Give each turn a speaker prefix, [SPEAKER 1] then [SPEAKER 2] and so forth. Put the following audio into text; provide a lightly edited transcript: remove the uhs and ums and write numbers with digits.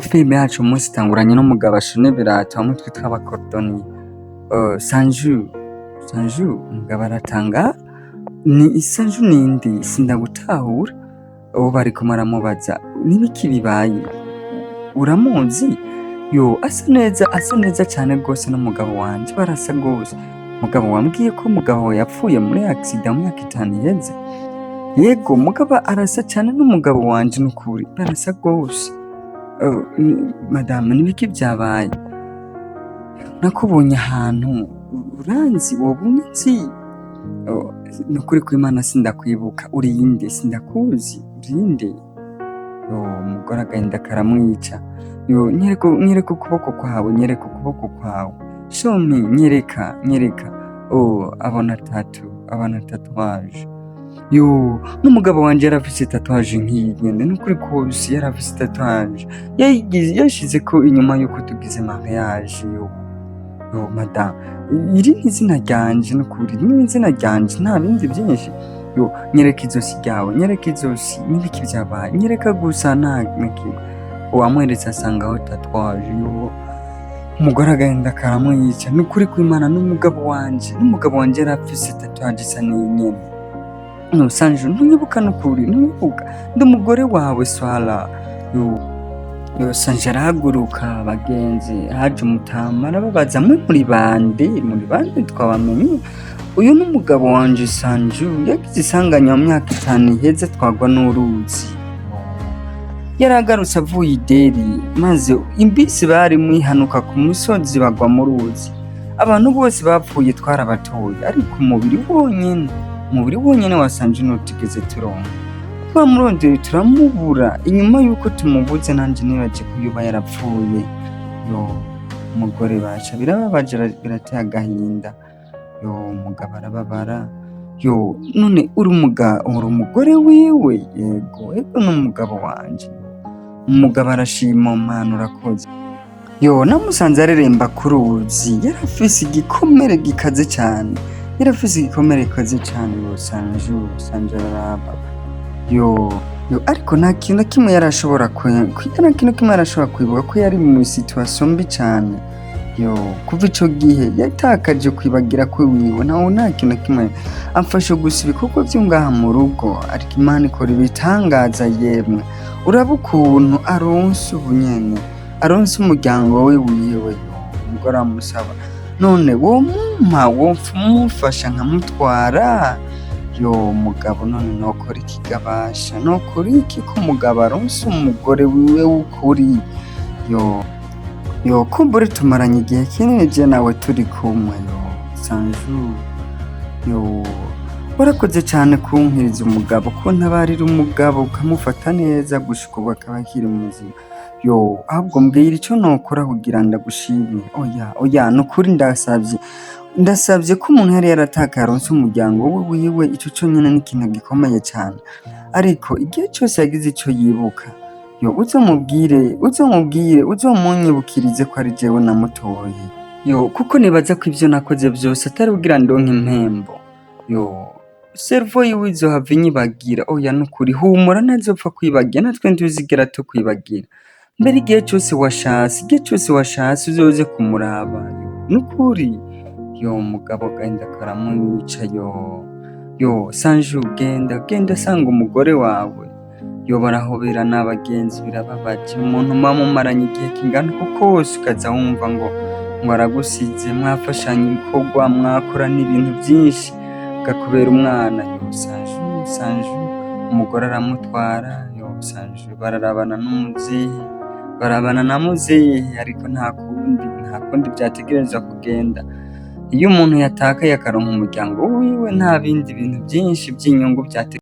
[SPEAKER 1] filime yacu umunsi itanguranye n'umugabo ashona ibirato bamwe twitwa abakorodoni. Sanju umugabo aratanga ni Sanju ninde sindagutahura. Ubu bariko baramubaza n'ibiki bibaye uramuzi? Asa neza cyane rwose n'umugabo wanje barasa rwose. Mugabo wambwiye ko umugabo yapfuye muri accident mu myaka 5 iheze. Yego mugabo arasa cyane n'umugabo wanje n'ukuri barasa rwose. Madame n'ibiki byabaye? Nakubonye ahantu uranzi wobunye nzi. Nukuri ko Imana sindakwibuka uri inde sindakuzi urinde. Umugore agahinda karamwica. Nyereka ukuboko kwawe show me nyereka abona tatuwaje. N'umugabo wanje yarafise tatuwaje nk'iyi nyene nukuri kose yarafise tatuwaje yashize ko inyuma yuko tugize mariage. Madame iri n'izina ryanje nukuri n'izina ryanje nta bindi byinshi. Nyereka izosi ryawe n'ibiki byabaye nyereka gusa nta nakimwe. Uwamweretse asangaho tatuwaje. Umugore agahinda karamwica nukuri kw'Imana n'umugabo wanje yarafise tatuwaje isa n'inyene. Sanju ntunyibuka nukuri ntunyibuka ndi umugore wawe swala. Sanju arahaguruka bagenzi haje umutama arababaza muri bande twabamenye. Uyu n'umugabo wanje Sanju yagize isanganya mu myaka 5 iheze twagwa n'uruzi. Yaragarutse avuye ideri maze imbisi bari mwihanuka ku musozi bagwa mu ruzi. Abantu bose bapfuye twarabatoye ariko umubiri wonyene wa Sanju nutigeze turonka. Twamurondeye turamubura inyuma yuko tumubuze nanje nibaje kuyuba yarapfuye. Umugore baca birababaje birateye agahinda. Umugabo arababara. None uri umugore wiwe? Yego n'umugabo wanje. Umugabo arashima Mana urakoze. Namusanze areremba ku ruzi yarafise igikomere gikaze cyane. Sanju araraba. Ariko nta kintu kimwe yarashobora kwibuka ko yari mu situation mbi cyane. Kuva ico gihe yatakaje kwibagira ko wiwe nta kintu kimwe amfasha gusa ibikorwa byo ngaha mu rugo. Ariko Imana ikora ibitangaza yemwe. Uraba ukuntu aronse ubunyene aronse umuryango wiwe. Umugore amusaba none womufasha nkamutwara. Mugabo none nokora ikigabasha nokora iki ko umugabo aronse umugore wiwe w'ukuri. Kumbure tumaranye igihe kinini je nawe turi kumwe. Sanju warakoze cyane kunkiriza umugabo ko ntabarira umugabo ukamufata neza gushika ubu akaba akiri muzima. Ahubwo mbwira icyo nokora kugira ndagushimire. Oya nukuri ndasabye ko umuntu yari yaratakaye aronse umuryango wiwe ico cyonyine n'ikintu gikomeye cyane. Ariko igihe cyose yagize icyo yibuka uzomunyibukirize ko ari jewe namutoye. Kuko nibaza ko ivyo nakoze byose atari kugira ndonke impembo. Servo yiwe izohava inyibagira. Nukuri humura ntazopfa kwibagira natwe ntuzigera tukwibagira. Mbere igihe cyose washase uzoze kumuraba. Nukuri umugabo agahinda karamwica. Sanju genda sanga umugore wawe. Barahobera n'abagenzi birababaje. Umuntu mumaranye igihe kingana uko kose ukaza wumva ngo aragusize mwafashanya ibikorwa mwakora n'ibintu byinshi gakubera umwana. Sanju umugore aramutwara. Sanju bararabana na muzehe ariko nta kundi byategereza kugenda. Iyo umuntu yatakaye akaronka umuryango wiwe nta bindi bintu byinshi by'inyungu